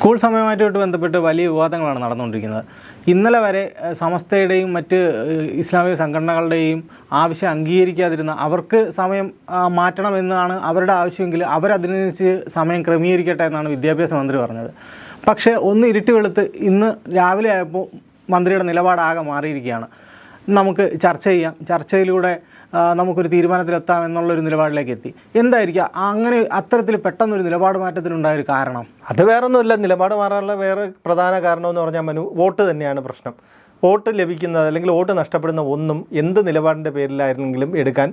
School സമയമായിട്ട് ബന്ധപ്പെട്ട് വലിയ വിവാദങ്ങളാണ് നടന്നുകൊണ്ടിരിക്കുന്നത്. ഇന്നലെ വരെ സമസ്തയുടെയും മറ്റ് ഇസ്ലാമിക സംഘടനകളുടെയും ആവശ്യം അംഗീകരിക്കാതിരുന്ന അവർക്ക് സമയം മാറ്റണമെന്നാണ് അവരുടെ ആവശ്യമെങ്കിൽ അവരതിനനുസരിച്ച് സമയം ക്രമീകരിക്കട്ടെ എന്നാണ് വിദ്യാഭ്യാസ മന്ത്രി പറഞ്ഞത്. പക്ഷേ ഒന്ന് ഇരുട്ടി വെളുത്ത് ഇന്ന് രാവിലെ ആയപ്പോൾ മന്ത്രിയുടെ നിലപാടാകെ മാറിയിരിക്കുകയാണ്. നമുക്ക് ചർച്ച ചെയ്യാം, ചർച്ചയിലൂടെ നമുക്കൊരു തീരുമാനത്തിലെത്താം എന്നുള്ളൊരു നിലപാടിലേക്ക് എത്തി. എന്തായിരിക്കാം അങ്ങനെ അത്തരത്തിൽ പെട്ടെന്നൊരു നിലപാട് മാറ്റത്തിനുണ്ടായൊരു കാരണം? അത് വേറൊന്നുമില്ല. നിലപാട് മാറാനുള്ള വേറെ പ്രധാന കാരണമെന്ന് പറഞ്ഞാൽ വോട്ട് തന്നെയാണ് പ്രശ്നം. വോട്ട് ലഭിക്കുന്നത് അല്ലെങ്കിൽ വോട്ട് നഷ്ടപ്പെടുന്ന ഒന്നും എന്ത് നിലപാടിൻ്റെ പേരിലായിരുന്നെങ്കിലും എടുക്കാൻ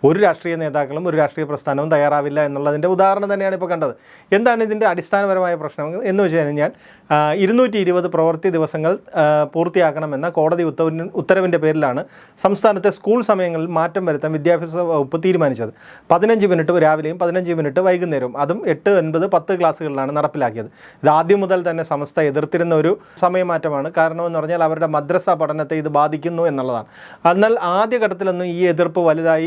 ഒരു രാഷ്ട്രീയ നേതാക്കളും ഒരു രാഷ്ട്രീയ പ്രസ്ഥാനവും തയ്യാറാവില്ല എന്നുള്ളതിൻ്റെ ഉദാഹരണം തന്നെയാണ് ഇപ്പോൾ കണ്ടത്. എന്താണ് ഇതിൻ്റെ അടിസ്ഥാനപരമായ പ്രശ്നം എന്ന് വെച്ച് കഴിഞ്ഞാൽ 220 പ്രവൃത്തി ദിവസങ്ങൾ പൂർത്തിയാക്കണമെന്ന കോടതി ഉത്തരവിൻ്റെ പേരിലാണ് സംസ്ഥാനത്തെ സ്കൂൾ സമയങ്ങളിൽ മാറ്റം വരുത്താൻ വിദ്യാഭ്യാസ വകുപ്പ് തീരുമാനിച്ചത്. 15 മിനിറ്റ് രാവിലെയും 15 മിനിറ്റ് വൈകുന്നേരവും, അതും 8, 9, 10 ക്ലാസ്സുകളിലാണ് നടപ്പിലാക്കിയത്. ഇത് ആദ്യം മുതൽ തന്നെ സമസ്ത എതിർത്തിരുന്ന ഒരു സമയമാറ്റമാണ്. കാരണമെന്ന് പറഞ്ഞാൽ അവരുടെ മദ്രസ പഠനത്തെ ഇത് ബാധിക്കുന്നു എന്നുള്ളതാണ്. എന്നാൽ ആദ്യഘട്ടത്തിലൊന്നും ഈ എതിർപ്പ് വലുതായി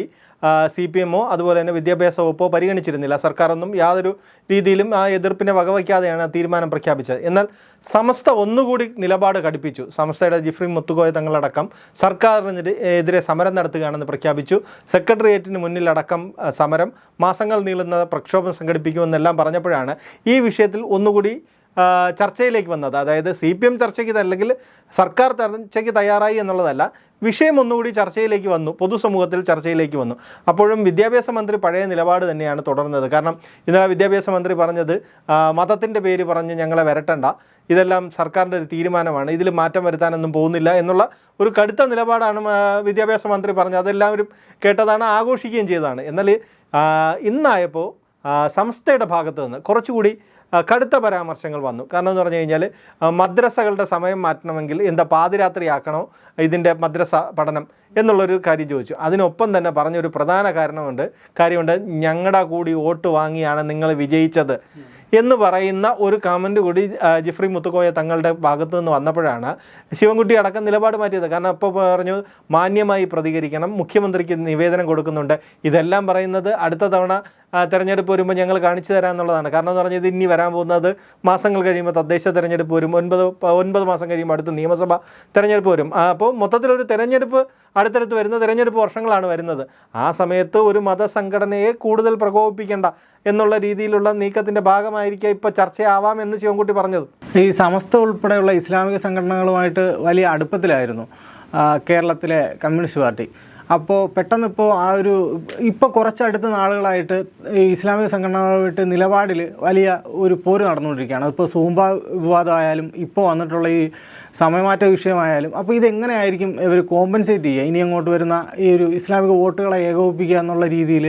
CPM അതുപോലെ തന്നെ വിദ്യാഭ്യാസ വകുപ്പോ പരിഗണിച്ചിരുന്നില്ല. സർക്കാരൊന്നും യാതൊരു രീതിയിലും ആ എതിർപ്പിനെ വകവയ്ക്കാതെയാണ് തീരുമാനം പ്രഖ്യാപിച്ചത്. എന്നാൽ സമസ്ത ഒന്നുകൂടി നിലപാട് കടുപ്പിച്ചു. സമസ്തയുടെ ജിഫ്രി മുത്തുകോയ തങ്ങളടക്കം സർക്കാരിനെതിരെ സമരം നടത്തുകയാണെന്ന് പ്രഖ്യാപിച്ചു. സെക്രട്ടേറിയറ്റിന് മുന്നിലടക്കം സമരം, മാസങ്ങൾ നീളുന്ന പ്രക്ഷോഭം സംഘടിപ്പിക്കുമെന്നെല്ലാം പറഞ്ഞപ്പോഴാണ് ഈ വിഷയത്തിൽ ഒന്നുകൂടി ചർച്ചയിലേക്ക് വന്നത്. അതായത് CPM ചർച്ചയ്ക്ക് അല്ലെങ്കിൽ സർക്കാർ ചർച്ചയ്ക്ക് തയ്യാറായി എന്നുള്ളതല്ല, വിഷയം ഒന്നുകൂടി ചർച്ചയിലേക്ക് വന്നു, പൊതുസമൂഹത്തിൽ ചർച്ചയിലേക്ക് വന്നു. അപ്പോഴും വിദ്യാഭ്യാസ മന്ത്രി പഴയ നിലപാട് തന്നെയാണ് തുടർന്നത്. കാരണം ഇന്നലെ വിദ്യാഭ്യാസ മന്ത്രി പറഞ്ഞത് മതത്തിൻ്റെ പേര് പറഞ്ഞ് ഞങ്ങളെ വരട്ടണ്ട, ഇതെല്ലാം സർക്കാരിൻ്റെ ഒരു തീരുമാനമാണ്, ഇതിൽ മാറ്റം വരുത്താനൊന്നും പോകുന്നില്ല എന്നുള്ള ഒരു കടുത്ത നിലപാടാണ് വിദ്യാഭ്യാസ മന്ത്രി പറഞ്ഞത്. അതെല്ലാവരും കേട്ടതാണ്, ആഘോഷിക്കുകയും ചെയ്തതാണ്. എന്നാൽ ഇന്നായപ്പോൾ സംസ്ഥയുടെ ഭാഗത്തു നിന്ന് കുറച്ചുകൂടി കടുത്ത പരാമർശങ്ങൾ വന്നു. കാരണം എന്ന് പറഞ്ഞു കഴിഞ്ഞാൽ മദ്രസകളുടെ സമയം മാറ്റണമെങ്കിൽ എന്താ പാതിരാത്രിയാക്കണോ ഇതിൻ്റെ മദ്രസ പഠനം എന്നുള്ളൊരു കാര്യം ചോദിച്ചു. അതിനൊപ്പം തന്നെ പറഞ്ഞൊരു പ്രധാന കാര്യമുണ്ട്, ഞങ്ങളുടെ കൂടി വോട്ട് വാങ്ങിയാണ് നിങ്ങൾ വിജയിച്ചത് എന്ന് പറയുന്ന ഒരു കമൻറ്റ് കൂടി ജിഫ്രി മുത്തുകോയ തങ്ങളുടെ ഭാഗത്തു നിന്ന് വന്നപ്പോഴാണ് ശിവൻകുട്ടി അടക്കം നിലപാട് മാറ്റിയത്. കാരണം ഇപ്പോൾ പറഞ്ഞു മാന്യമായി പ്രതികരിക്കണം, മുഖ്യമന്ത്രിക്ക് നിവേദനം കൊടുക്കുന്നുണ്ട്. ഇതെല്ലാം പറയുന്നത് അടുത്ത തവണ തെരഞ്ഞെടുപ്പ് വരുമ്പോൾ ഞങ്ങൾ കാണിച്ചു തരാം എന്നുള്ളതാണ്. കാരണം എന്ന് പറഞ്ഞാൽ ഇത് ഇനി വരാൻ പോകുന്നത് മാസങ്ങൾ കഴിയുമ്പോൾ തദ്ദേശ തെരഞ്ഞെടുപ്പ് വരും, 9 മാസം കഴിയുമ്പോൾ അടുത്ത നിയമസഭ തെരഞ്ഞെടുപ്പ് വരും. അപ്പോൾ മൊത്തത്തിലൊരു തെരഞ്ഞെടുപ്പ് അടുത്തടുത്ത് വരുന്ന തെരഞ്ഞെടുപ്പ് വർഷങ്ങളാണ് വരുന്നത്. ആ സമയത്ത് ഒരു മതസംഘടനയെ കൂടുതൽ പ്രകോപിപ്പിക്കേണ്ട എന്നുള്ള രീതിയിലുള്ള നീക്കത്തിൻ്റെ ഭാഗമായിരിക്കാം ഇപ്പോൾ ചർച്ചയാവാം എന്ന് ശിവൻകുട്ടി പറഞ്ഞത്. ഈ സമസ്ത ഉൾപ്പെടെയുള്ള ഇസ്ലാമിക സംഘടനകളുമായിട്ട് വലിയ അടുപ്പത്തിലായിരുന്നു കേരളത്തിലെ കമ്മ്യൂണിസ്റ്റ് പാർട്ടി. അപ്പോൾ പെട്ടെന്നിപ്പോൾ ഇപ്പോൾ കുറച്ചടുത്ത നാളുകളായിട്ട് ഈ ഇസ്ലാമിക സംഘടനകളുമായിട്ട് നിലപാടിൽ വലിയ ഒരു പോര് നടന്നുകൊണ്ടിരിക്കുകയാണ്. അതിപ്പോൾ സൂമ്പ വിവാദമായാലും ഇപ്പോൾ വന്നിട്ടുള്ള ഈ സമയമാറ്റ വിഷയമായാലും. അപ്പോൾ ഇതെങ്ങനെയായിരിക്കും ഇവർ കോമ്പൻസേറ്റ് ചെയ്യുക? ഇനി അങ്ങോട്ട് വരുന്ന ഈ ഒരു ഇസ്ലാമിക വോട്ടുകളെ ഏകോപിപ്പിക്കുക എന്നുള്ള രീതിയിൽ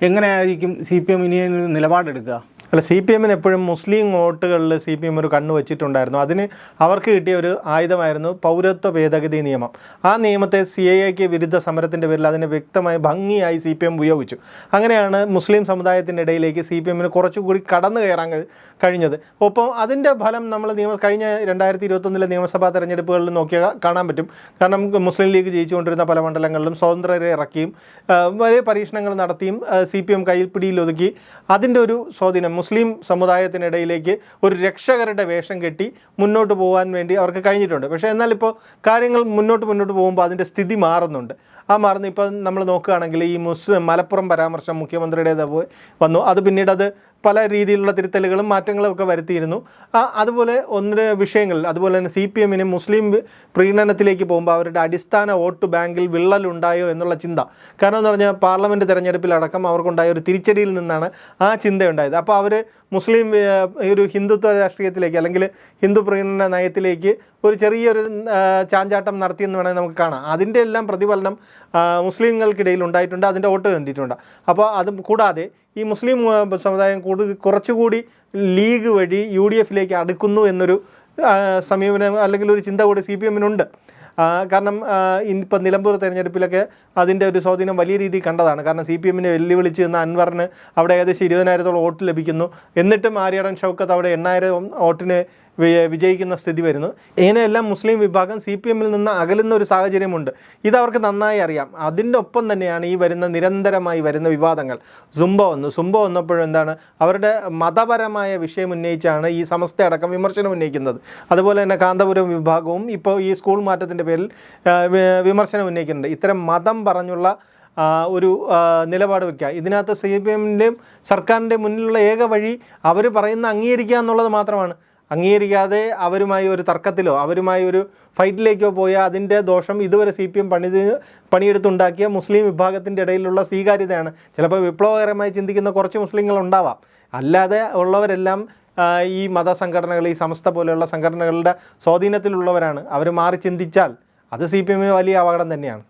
എങ്ങനെയായിരിക്കും CPM ഇനി നിലപാടെടുക്കുക? അല്ല, CPM എപ്പോഴും മുസ്ലിം വോട്ടുകളിൽ CPM ഒരു കണ്ണ് വെച്ചിട്ടുണ്ടായിരുന്നു. അതിന് അവർക്ക് കിട്ടിയ ഒരു ആയുധമായിരുന്നു പൗരത്വ ഭേദഗതി നിയമം. ആ നിയമത്തെ CAA വിരുദ്ധ സമരത്തിൻ്റെ പേരിൽ അതിനെ വ്യക്തമായി ഭംഗിയായി CPM ഉപയോഗിച്ചു. അങ്ങനെയാണ് മുസ്ലിം സമുദായത്തിൻ്റെ ഇടയിലേക്ക് CPM കുറച്ചുകൂടി കടന്നു കയറാൻ കഴിഞ്ഞത്. ഒപ്പം അതിൻ്റെ ഫലം നമ്മൾ കഴിഞ്ഞ 2021 നിയമസഭാ തെരഞ്ഞെടുപ്പുകളിൽ നോക്കിയാൽ കാണാൻ പറ്റും. കാരണം മുസ്ലിം ലീഗ് ജയിച്ചുകൊണ്ടിരുന്ന പല മണ്ഡലങ്ങളിലും സ്വതന്ത്രരെ ഇറക്കിയും വലിയ പരീക്ഷണങ്ങൾ നടത്തിയും CPM കൈപ്പിടിയിൽ ഒതുക്കി അതിൻ്റെ ഒരു സ്വാധീനം മുസ്ലിം സമുദായത്തിനിടയിലേക്ക് ഒരു രക്ഷകരുടെ വേഷം കെട്ടി മുന്നോട്ട് പോകാൻ വേണ്ടി അവർക്ക് കഴിഞ്ഞിട്ടുണ്ട്. പക്ഷേ എന്നാൽ ഇപ്പോൾ കാര്യങ്ങൾ മുന്നോട്ട് പോകുമ്പോൾ അതിൻ്റെ സ്ഥിതി മാറുന്നുണ്ട്. ഇപ്പോൾ നമ്മൾ നോക്കുകയാണെങ്കിൽ ഈ മലപ്പുറം പരാമർശം മുഖ്യമന്ത്രിയുടേത് വന്നു. അത് പിന്നീട് അത് പല രീതിയിലുള്ള തിരുത്തലുകളും മാറ്റങ്ങളും ഒക്കെ വരുത്തിയിരുന്നു. അതുപോലെ വിഷയങ്ങളിൽ അതുപോലെ തന്നെ CPM മുസ്ലിം പ്രീണനത്തിലേക്ക് പോകുമ്പോൾ അവരുടെ അടിസ്ഥാന വോട്ട് ബാങ്കിൽ വിള്ളലുണ്ടായോ എന്നുള്ള ചിന്ത. കാരണം എന്ന് പറഞ്ഞാൽ പാർലമെൻറ്റ് തെരഞ്ഞെടുപ്പിലടക്കം അവർക്കുണ്ടായ ഒരു തിരിച്ചടിയിൽ നിന്നാണ് ആ ചിന്തയുണ്ടായത്. അപ്പോൾ അവർ മുസ്ലിം ഒരു ഹിന്ദുത്വ രാഷ്ട്രീയത്തിലേക്ക് അല്ലെങ്കിൽ ഹിന്ദു പ്രീണന നയത്തിലേക്ക് ഒരു ചെറിയൊരു ചാഞ്ചാട്ടം നടത്തിയെന്ന് വേണമെങ്കിൽ നമുക്ക് കാണാം. അതിൻ്റെ എല്ലാം പ്രതിഫലനം മുസ്ലിങ്ങൾക്കിടയിൽ ഉണ്ടായിട്ടുണ്ട്, അതിൻ്റെ വോട്ട് കണ്ടിട്ടുണ്ട്. അപ്പോൾ അത് കൂടാതെ ഈ മുസ്ലിം സമുദായം കുറച്ചുകൂടി ലീഗ് വഴി UDFിലേക്ക് അടുക്കുന്നു എന്നൊരു സമീപനം അല്ലെങ്കിൽ ഒരു ചിന്ത കൂടി CPMനുണ്ട്. കാരണം ഇപ്പം നിലമ്പൂർ തെരഞ്ഞെടുപ്പിലൊക്കെ അതിൻ്റെ ഒരു സ്വാധീനം വലിയ രീതിയിൽ കണ്ടതാണ്. കാരണം CPMനെ വെല്ലുവിളിച്ച് നിന്ന അൻവറിന് അവിടെ ഏകദേശം 20,000-ഓളം വോട്ട് ലഭിക്കുന്നു. എന്നിട്ടും ആര്യാടൻ ഷൗക്കത്ത് അവിടെ 8,000 വോട്ടിന് വിജയിക്കുന്ന സ്ഥിതി വരുന്നു. ഇങ്ങനെയെല്ലാം മുസ്ലിം വിഭാഗം CPM നിന്ന് അകലുന്ന ഒരു സാഹചര്യമുണ്ട്. ഇതവർക്ക് നന്നായി അറിയാം. അതിൻ്റെ ഒപ്പം തന്നെയാണ് ഈ നിരന്തരമായി വരുന്ന വിവാദങ്ങൾ. സുംബ വന്നപ്പോഴും എന്താണ്, അവരുടെ മതപരമായ വിഷയം ഉന്നയിച്ചാണ് ഈ സമസ്ത അടക്കം വിമർശനം ഉന്നയിക്കുന്നത്. അതുപോലെ തന്നെ കാന്തപുരം വിഭാഗവും ഇപ്പോൾ ഈ സ്കൂൾ മാറ്റത്തിൻ്റെ പേരിൽ വിമർശനം ഉന്നയിക്കുന്നുണ്ട്. ഇത്തരം മതം പറഞ്ഞുള്ള ഒരു നിലപാട് വയ്ക്കുക. ഇതിനകത്ത് CPMൻ്റെയും സർക്കാരിൻ്റെ മുന്നിലുള്ള ഏക വഴി അവർ പറയുന്ന അംഗീകരിക്കുക എന്നുള്ളത് മാത്രമാണ്. അംഗീകരിക്കാതെ അവരുമായി ഒരു തർക്കത്തിലോ അവരുമായി ഒരു ഫൈറ്റിലേക്കോ പോയാൽ അതിൻ്റെ ദോഷം ഇതുവരെ CPM പണിയെടുത്തുണ്ടാക്കിയ മുസ്ലിം വിഭാഗത്തിൻ്റെ ഇടയിലുള്ള സ്വീകാര്യതയാണ്. ചിലപ്പോൾ വിപ്ലവകരമായി ചിന്തിക്കുന്ന കുറച്ച് മുസ്ലിങ്ങളുണ്ടാവാം. അല്ലാതെ ഉള്ളവരെല്ലാം ഈ മതസംഘടനകൾ, ഈ സമസ്ത പോലെയുള്ള സംഘടനകളുടെ സ്വാധീനത്തിലുള്ളവരാണ്. അവർ മാറി ചിന്തിച്ചാൽ അത് CPMന് വലിയ അപകടം തന്നെയാണ്.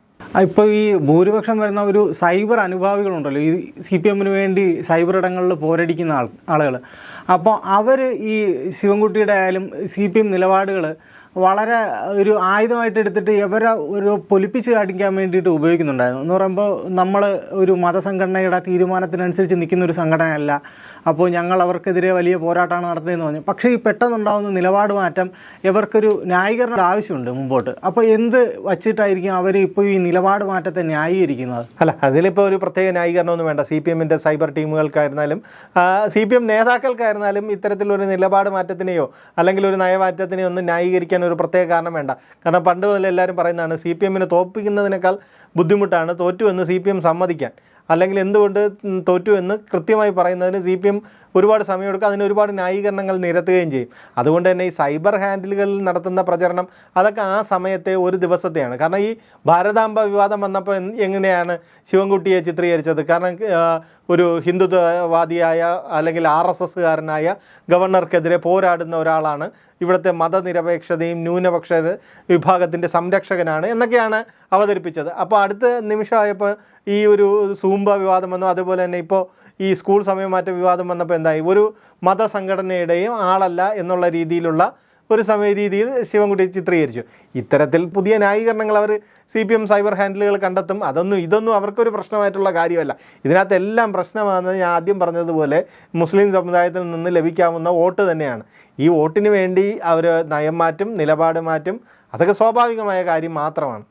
ഇപ്പോൾ ഈ ഭൂരിപക്ഷം വരുന്ന ഒരു സൈബർ അനുഭാവികളുണ്ടല്ലോ, ഈ CPMന് വേണ്ടി സൈബർ ഇടങ്ങളിൽ പോരടിക്കുന്ന ആളുകൾ. അപ്പോൾ അവർ ഈ ശിവൻകുട്ടിയുടെ ആയാലും CPM നിലപാടുകൾ വളരെ ഒരു ആയുധമായിട്ട് എടുത്തിട്ട് ഇവരെ ഒരു പൊലിപ്പിച്ച് കാണിക്കാൻ വേണ്ടിയിട്ട് ഉപയോഗിക്കുന്നുണ്ടായിരുന്നു. എന്ന് പറയുമ്പോൾ നമ്മൾ ഒരു മതസംഘടനയുടെ തീരുമാനത്തിനനുസരിച്ച് നിൽക്കുന്ന ഒരു സംഘടനയല്ല, അപ്പോൾ ഞങ്ങൾ അവർക്കെതിരെ വലിയ പോരാട്ടമാണ് നടത്തുന്നതെന്ന് പറഞ്ഞു. പക്ഷേ ഈ പെട്ടെന്നുണ്ടാകുന്ന നിലപാട് മാറ്റം ഇവർക്കൊരു ന്യായീകരണ ആവശ്യമുണ്ട് മുമ്പോട്ട്. അപ്പോൾ എന്ത് വച്ചിട്ടായിരിക്കും അവർ ഇപ്പോൾ ഈ നിലപാട് മാറ്റത്തെ ന്യായീകരിക്കുന്നത്? അല്ല, അതിലിപ്പോൾ ഒരു പ്രത്യേക ന്യായീകരണമൊന്നും വേണ്ട. CPMൻ്റെ സൈബർ ടീമുകൾക്കായിരുന്നാലും CPM നേതാക്കൾക്കായിരുന്നാലും ഇത്തരത്തിലൊരു നിലപാട് മാറ്റത്തിനെയോ അല്ലെങ്കിൽ ഒരു നയമാറ്റത്തിനെയോ ഒന്നും ന്യായീകരിക്കാൻ ഒരു പ്രത്യേക കാരണം വേണ്ട. കാരണം പണ്ട് മുതൽ എല്ലാവരും പറയുന്നതാണ്, CPMനെ തോൽപ്പിക്കുന്നതിനേക്കാൾ ബുദ്ധിമുട്ടാണ് തോറ്റു എന്ന് CPM സമ്മതിക്കാൻ. അല്ലെങ്കിൽ എന്തുകൊണ്ട് തോറ്റു എന്ന് കൃത്യമായി പറയുന്നതിന് CPM ഒരുപാട് സമയമെടുക്കും. അതിന് ഒരുപാട് ന്യായീകരണങ്ങൾ നിരത്തുകയും ചെയ്യും. അതുകൊണ്ട് തന്നെ ഈ സൈബർ ഹാൻഡിലുകളിൽ നടത്തുന്ന പ്രചരണം അതൊക്കെ ആ സമയത്തെ ഒരു ദിവസത്തെയാണ്. കാരണം ഈ ഭാരതാംബ വിവാദം വന്നപ്പോൾ എങ്ങനെയാണ് ശിവൻകുട്ടിയെ ചിത്രീകരിച്ചത്? കാരണം ഒരു ഹിന്ദുത്വവാദിയായ അല്ലെങ്കിൽ RSSകാരനായ ഗവർണർക്കെതിരെ പോരാടുന്ന ഒരാളാണ്, ഇവിടുത്തെ മതനിരപേക്ഷതയും ന്യൂനപക്ഷ വിഭാഗത്തിൻ്റെ സംരക്ഷകനാണ് എന്നൊക്കെയാണ് അവതരിപ്പിച്ചത്. അപ്പോൾ അടുത്ത നിമിഷമായപ്പോൾ ഈ ഒരു സൂംബ വിവാദം വന്നു. അതുപോലെ തന്നെ ഇപ്പോൾ ഈ സ്കൂൾ സമയമാറ്റ വിവാദം വന്നപ്പോൾ എന്തായി, ഒരു മതസംഘടനയുടെയും ആളല്ല എന്നുള്ള രീതിയിലുള്ള ഒരു രീതിയിൽ ശിവൻകുട്ടി ചിത്രീകരിച്ചു. ഇത്തരത്തിൽ പുതിയ ന്യായീകരണങ്ങൾ അവർ CPM സൈബർ ഹാൻഡിലുകൾ കണ്ടെത്തും. ഇതൊന്നും അവർക്കൊരു പ്രശ്നമായിട്ടുള്ള കാര്യമല്ല. ഇതിനകത്തെല്ലാം പ്രശ്നമാണെന്ന് ഞാൻ ആദ്യം പറഞ്ഞതുപോലെ മുസ്ലിം സമുദായത്തിൽ നിന്ന് ലഭിക്കാവുന്ന വോട്ട് തന്നെയാണ്. ഈ വോട്ടിന് വേണ്ടി അവർ നയം മാറ്റും, നിലപാട് മാറ്റും. അതൊക്കെ സ്വാഭാവികമായ കാര്യം മാത്രമാണ്.